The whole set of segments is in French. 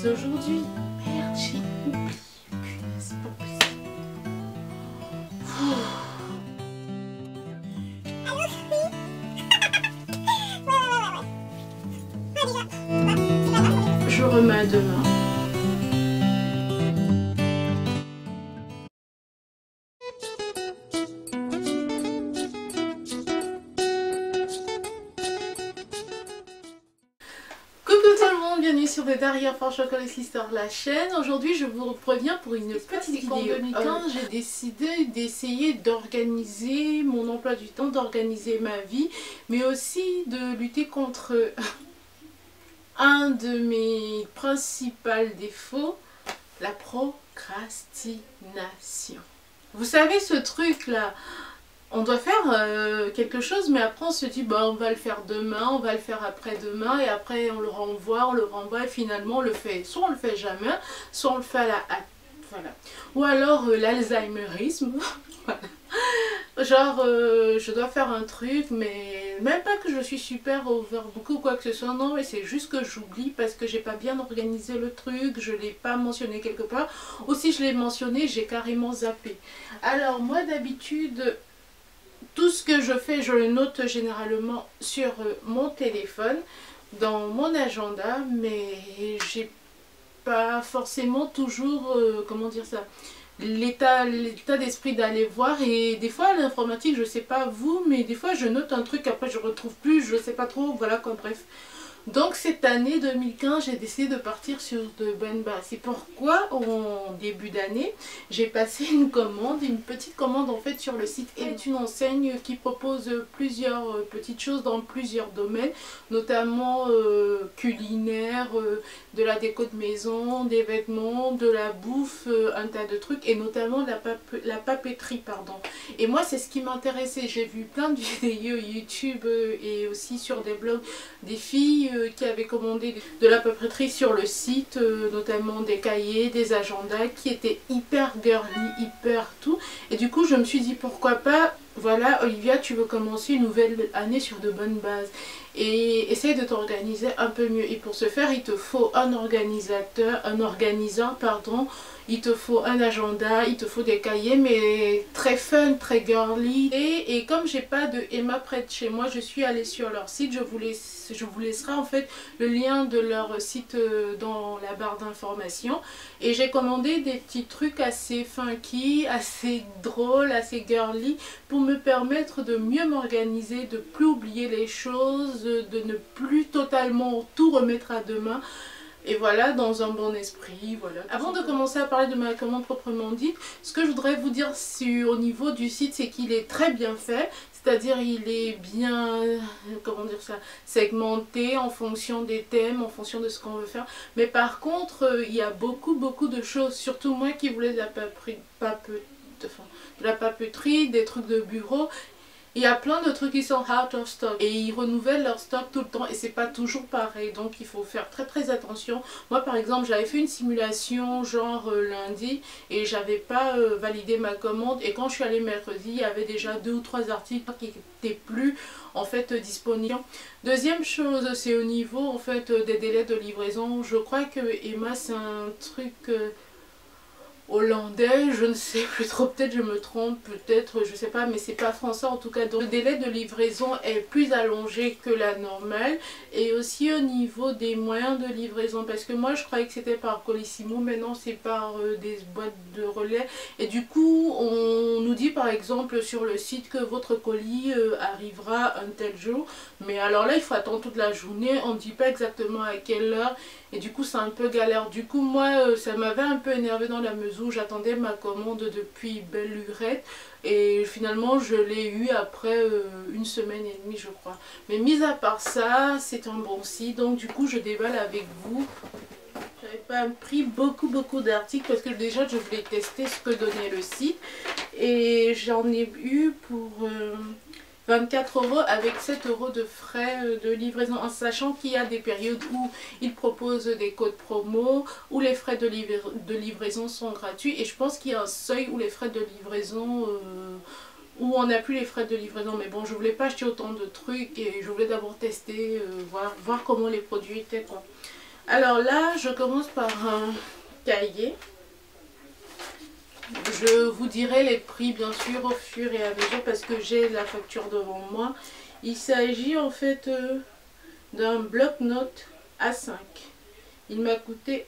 chose aujourd'hui. Merde, j'ai oublié. Punaise, c'est pas possible. Je remets à demain. Bienvenue sur The Daria for Chocolate Sister, la chaîne. Aujourd'hui je vous reviens pour une petite vidéo. En 2015 j'ai décidé d'essayer d'organiser mon emploi du temps, d'organiser ma vie, mais aussi de lutter contre un de mes principaux défauts, la procrastination. Vous savez ce truc là, on doit faire quelque chose, mais après on se dit bah on va le faire demain, on va le faire après-demain, et après on le renvoie et finalement on le fait. Soit on le fait jamais, soit on le fait à la hâte. Voilà. Ou alors l'alzheimerisme. Voilà. Genre je dois faire un truc, mais même pas que je suis super overbook ou quoi que ce soit, non, mais c'est juste que j'oublie parce que j'ai pas bien organisé le truc, je l'ai pas mentionné quelque part, ou si je l'ai mentionné j'ai carrément zappé. Alors moi d'habitude, tout ce que je fais, je le note généralement sur mon téléphone, dans mon agenda, mais j'ai pas forcément toujours, comment dire ça, l'état d'esprit d'aller voir. Et des fois l'informatique, je sais pas vous, mais des fois je note un truc, après je retrouve plus, je sais pas trop, voilà quoi, bref. Donc cette année 2015, j'ai décidé de partir sur de bonnes bases. C'est pourquoi en début d'année, j'ai passé une commande, une petite commande en fait sur le site. C'est une enseigne qui propose plusieurs petites choses dans plusieurs domaines, notamment culinaire, de la déco de maison, des vêtements, de la bouffe, un tas de trucs, et notamment la papeterie, pardon. Et moi c'est ce qui m'intéressait. J'ai vu plein de vidéos YouTube et aussi sur des blogs des filles qui avaient commandé de la papeterie sur le site, notamment des cahiers, des agendas qui étaient hyper girly, hyper tout. Et du coup je me suis dit pourquoi pas, voilà Olivia, tu veux commencer une nouvelle année sur de bonnes bases et essaye de t'organiser un peu mieux. Et pour ce faire il te faut un organiseur pardon, il te faut un agenda, il te faut des cahiers, mais très fun, très girly. Et comme j'ai pas de Emma près de chez moi, je suis allée sur leur site. Je vous laisserai en fait le lien de leur site dans la barre d'informations. Et j'ai commandé des petits trucs assez funky, assez drôles, assez girly, pour me permettre de mieux m'organiser, de plus oublier les choses, de ne plus totalement tout remettre à demain. Et voilà, dans un bon esprit, voilà. Avant de commencer à parler de ma commande proprement dite, ce que je voudrais vous dire au niveau du site, c'est qu'il est très bien fait. C'est-à-dire il est bien, comment dire ça, segmenté en fonction des thèmes, en fonction de ce qu'on veut faire. Mais par contre, il y a beaucoup de choses, surtout moi qui voulais de la papeterie, des trucs de bureau. Il y a plein de trucs qui sont out of stock et ils renouvellent leur stock tout le temps et c'est pas toujours pareil, donc il faut faire très attention. Moi par exemple j'avais fait une simulation genre lundi et j'avais pas validé ma commande, et quand je suis allée mercredi il y avait déjà 2 ou 3 articles qui n'étaient plus en fait disponibles. Deuxième chose, c'est au niveau en fait des délais de livraison. Je crois que Emma c'est un truc hollandais, je ne sais plus trop, peut-être je me trompe, peut-être je sais pas, mais c'est pas français en tout cas. Donc le délai de livraison est plus allongé que la normale, et aussi au niveau des moyens de livraison, parce que moi je croyais que c'était par Colissimo, maintenant c'est par des boîtes de relais, et du coup on nous dit par exemple sur le site que votre colis arrivera un tel jour, mais alors là il faut attendre toute la journée, on ne dit pas exactement à quelle heure, et du coup c'est un peu galère. Du coup moi ça m'avait un peu énervé dans la mesure où j'attendais ma commande depuis belle lurette, et finalement je l'ai eu après 1 semaine et demie je crois. Mais mis à part ça, c'est un bon site, donc du coup je déballe avec vous. J'avais pas pris beaucoup d'articles parce que déjà je voulais tester ce que donnait le site, et j'en ai eu pour 24 € avec 7 € de frais de livraison, en sachant qu'il y a des périodes où ils proposent des codes promo, où les frais de livraison sont gratuits, et je pense qu'il y a un seuil où les frais de livraison, où on n'a plus les frais de livraison. Mais bon, je voulais pas acheter autant de trucs et je voulais d'abord tester, voir comment les produits étaient quoi. Alors là, je commence par un cahier. Je vous dirai les prix bien sûr au fur et à mesure parce que j'ai la facture devant moi. Il s'agit en fait d'un bloc-notes A5. Il m'a coûté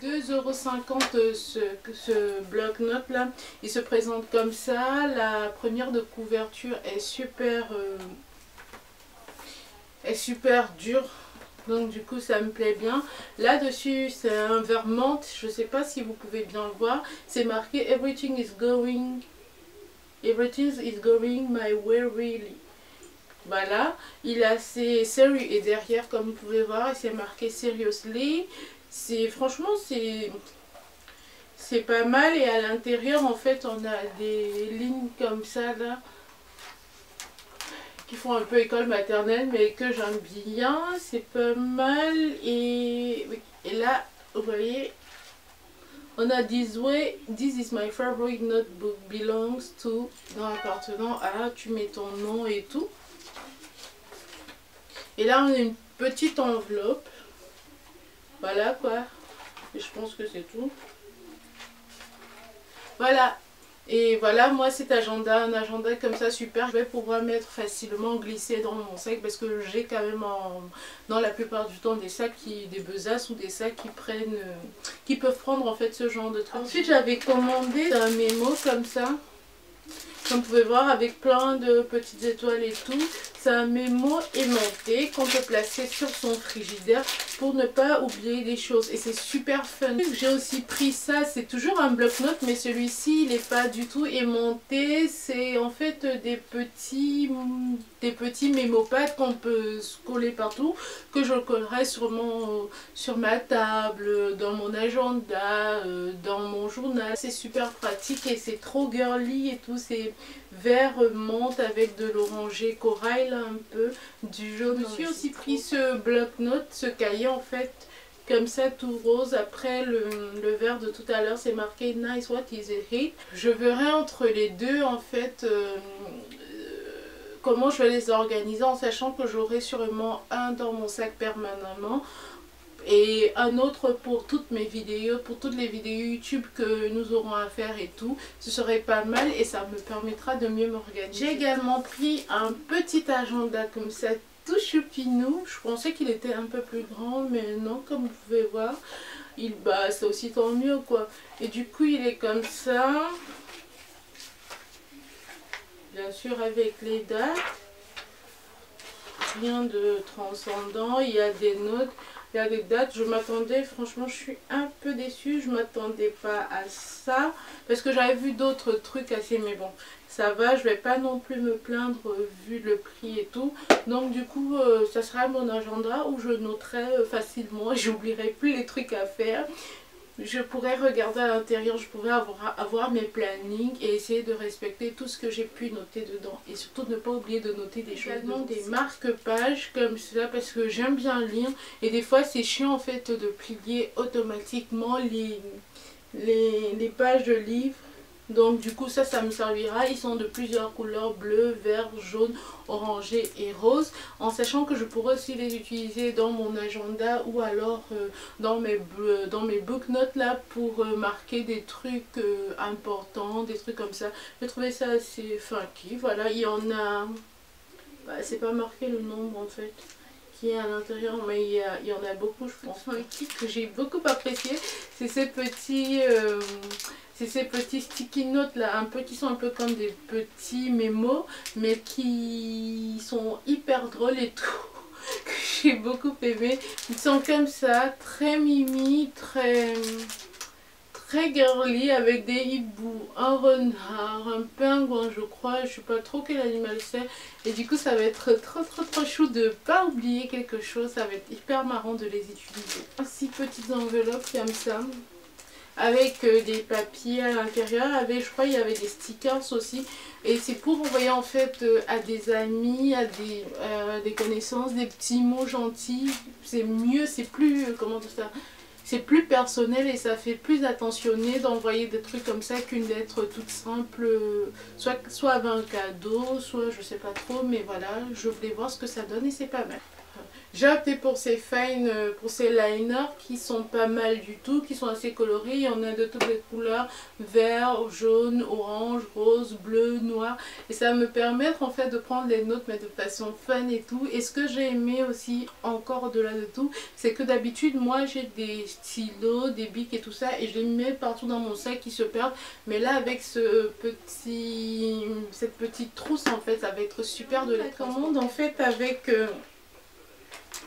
2,50 € ce bloc-notes là. Il se présente comme ça. La première de couverture est super dure. Donc du coup ça me plaît bien. Là dessus c'est un vert menthe. Je sais pas si vous pouvez bien voir. C'est marqué Everything is going my way really. Voilà. Il a ses séries et derrière comme vous pouvez voir c'est marqué Seriously. Franchement c'est pas mal et à l'intérieur en fait on a des lignes comme ça là qui font un peu école maternelle mais que j'aime bien, c'est pas mal. Et là vous voyez on a This way, this is my favorite notebook belongs to, dans appartenant à, tu mets ton nom et tout. Et là on a une petite enveloppe, voilà quoi, et je pense que c'est tout. Voilà. Et voilà, moi cet agenda, un agenda comme ça super, je vais pouvoir mettre facilement, glisser dans mon sac parce que j'ai quand même dans la plupart du temps des sacs, des besaces ou des sacs qui peuvent prendre en fait ce genre de truc. Ensuite j'avais commandé un mémo comme ça, comme vous pouvez voir avec plein de petites étoiles et tout. C'est un mémo aimanté qu'on peut placer sur son frigidaire pour ne pas oublier des choses. Et c'est super fun. J'ai aussi pris ça, c'est toujours un bloc-notes, mais celui-ci il n'est pas du tout aimanté. C'est en fait des petits mémopads qu'on peut coller partout, que je collerai sûrement sur ma table, dans mon agenda, dans mon journal. C'est super pratique et c'est trop girly et tout. C'est vert menthe avec de l'oranger corail là, un peu du jaune. Je me suis aussi pris ce bloc-notes, ce cahier en fait comme ça tout rose. Après le vert de tout à l'heure c'est marqué nice what is it. Je verrai entre les deux en fait comment je vais les organiser en sachant que j'aurai sûrement un dans mon sac permanemment et un autre pour toutes mes vidéos, pour toutes les vidéos YouTube que nous aurons à faire et tout. Ce serait pas mal et ça me permettra de mieux m'organiser. J'ai également pris un petit agenda comme ça, tout choupinou. Je pensais qu'il était un peu plus grand mais non, comme vous pouvez voir, c'est aussi tant mieux quoi. Et du coup il est comme ça, bien sûr avec les dates, rien de transcendant, il y a des notes. Il y a des dates, je m'attendais, franchement je suis un peu déçue, je m'attendais pas à ça parce que j'avais vu d'autres trucs assez, mais bon ça va, je vais pas non plus me plaindre vu le prix et tout. Donc du coup ça sera mon agenda où je noterai facilement, j'oublierai plus les trucs à faire. Je pourrais regarder à l'intérieur, je pourrais avoir mes plannings et essayer de respecter tout ce que j'ai pu noter dedans. Et surtout ne pas oublier de noter des choses. Également des marque-pages comme cela parce que j'aime bien lire. Et des fois c'est chiant en fait de plier automatiquement les pages de livres. Donc du coup ça me servira. Ils sont de plusieurs couleurs, bleu, vert, jaune, orangé et rose, en sachant que je pourrais aussi les utiliser dans mon agenda ou alors dans mes book-notes là pour marquer des trucs importants, des trucs comme ça. J'ai trouvé ça assez funky. Voilà, il y en a, c'est pas marqué le nombre en fait qui est à l'intérieur, mais il y en a beaucoup je pense. Funky que j'ai beaucoup apprécié, c'est ces petits sticky notes là, qui sont un peu comme des petits mémos, mais qui sont hyper drôles et tout, que j'ai beaucoup aimé. Ils sont comme ça, très mimi, très girly, avec des hiboux, un renard, un pingouin je crois, je sais pas trop quel animal c'est. Et du coup ça va être trop chou de pas oublier quelque chose, ça va être hyper marrant de les utiliser. 6 petites enveloppes comme ça, avec des papiers à l'intérieur, je crois il y avait des stickers aussi, et c'est pour envoyer en fait à des amis, à des connaissances, des petits mots gentils. C'est mieux, c'est plus, comment dire ça, c'est plus personnel et ça fait plus attentionné d'envoyer des trucs comme ça qu'une lettre toute simple, soit avec un cadeau, soit je sais pas trop, mais voilà, je voulais voir ce que ça donne et c'est pas mal. J'ai opté pour ces fine, pour ces liners qui sont pas mal du tout, qui sont assez colorés. Il y en a de toutes les couleurs, vert, jaune, orange, rose, bleu, noir. Et ça va me permettre en fait de prendre les notes mais de façon fun et tout. Et ce que j'ai aimé aussi encore au-delà de tout, c'est que d'habitude moi j'ai des stylos, des bics et tout ça et je les mets partout dans mon sac qui se perdent. Mais là avec cette petite trousse en fait, ça va être super de la commande en fait avec...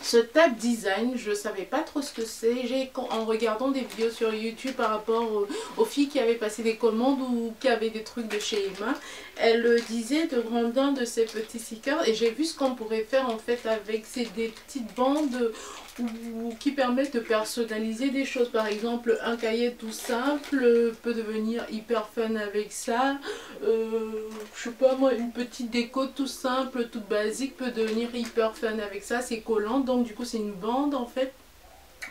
ce tab design, je savais pas trop ce que c'est. En regardant des vidéos sur YouTube par rapport aux filles qui avaient passé des commandes ou qui avaient des trucs de chez Emma, elle disait de prendre un de ces petits stickers et j'ai vu ce qu'on pourrait faire en fait avec des petites bandes qui permettent de personnaliser des choses. Par exemple, un cahier tout simple peut devenir hyper fun avec ça. Je sais pas moi, une petite déco tout simple, toute basique peut devenir hyper fun avec ça. C'est collant, donc du coup c'est une bande en fait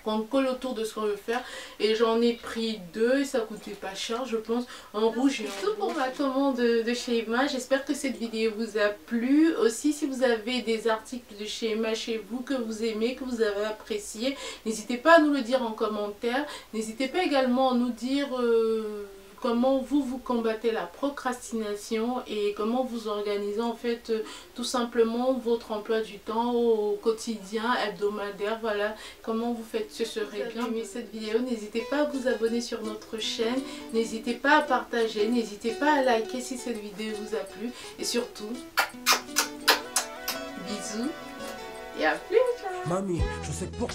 qu'on colle autour de ce qu'on veut faire et j'en ai pris deux et ça coûtait pas cher je pense, en rouge et en tout pour ma commande de chez Emma. J'espère que cette vidéo vous a plu. Aussi si vous avez des articles de chez Emma chez vous que vous aimez, que vous avez apprécié, n'hésitez pas à nous le dire en commentaire. N'hésitez pas également à nous dire comment vous combattez la procrastination et comment vous organisez en fait tout simplement votre emploi du temps au quotidien, hebdomadaire, voilà, comment vous faites. Ce serait bien aimé cette vidéo, n'hésitez pas à vous abonner sur notre chaîne, n'hésitez pas à partager, n'hésitez pas à liker si cette vidéo vous a plu et surtout, bisous et à plus tard. Mamie, je sais que pour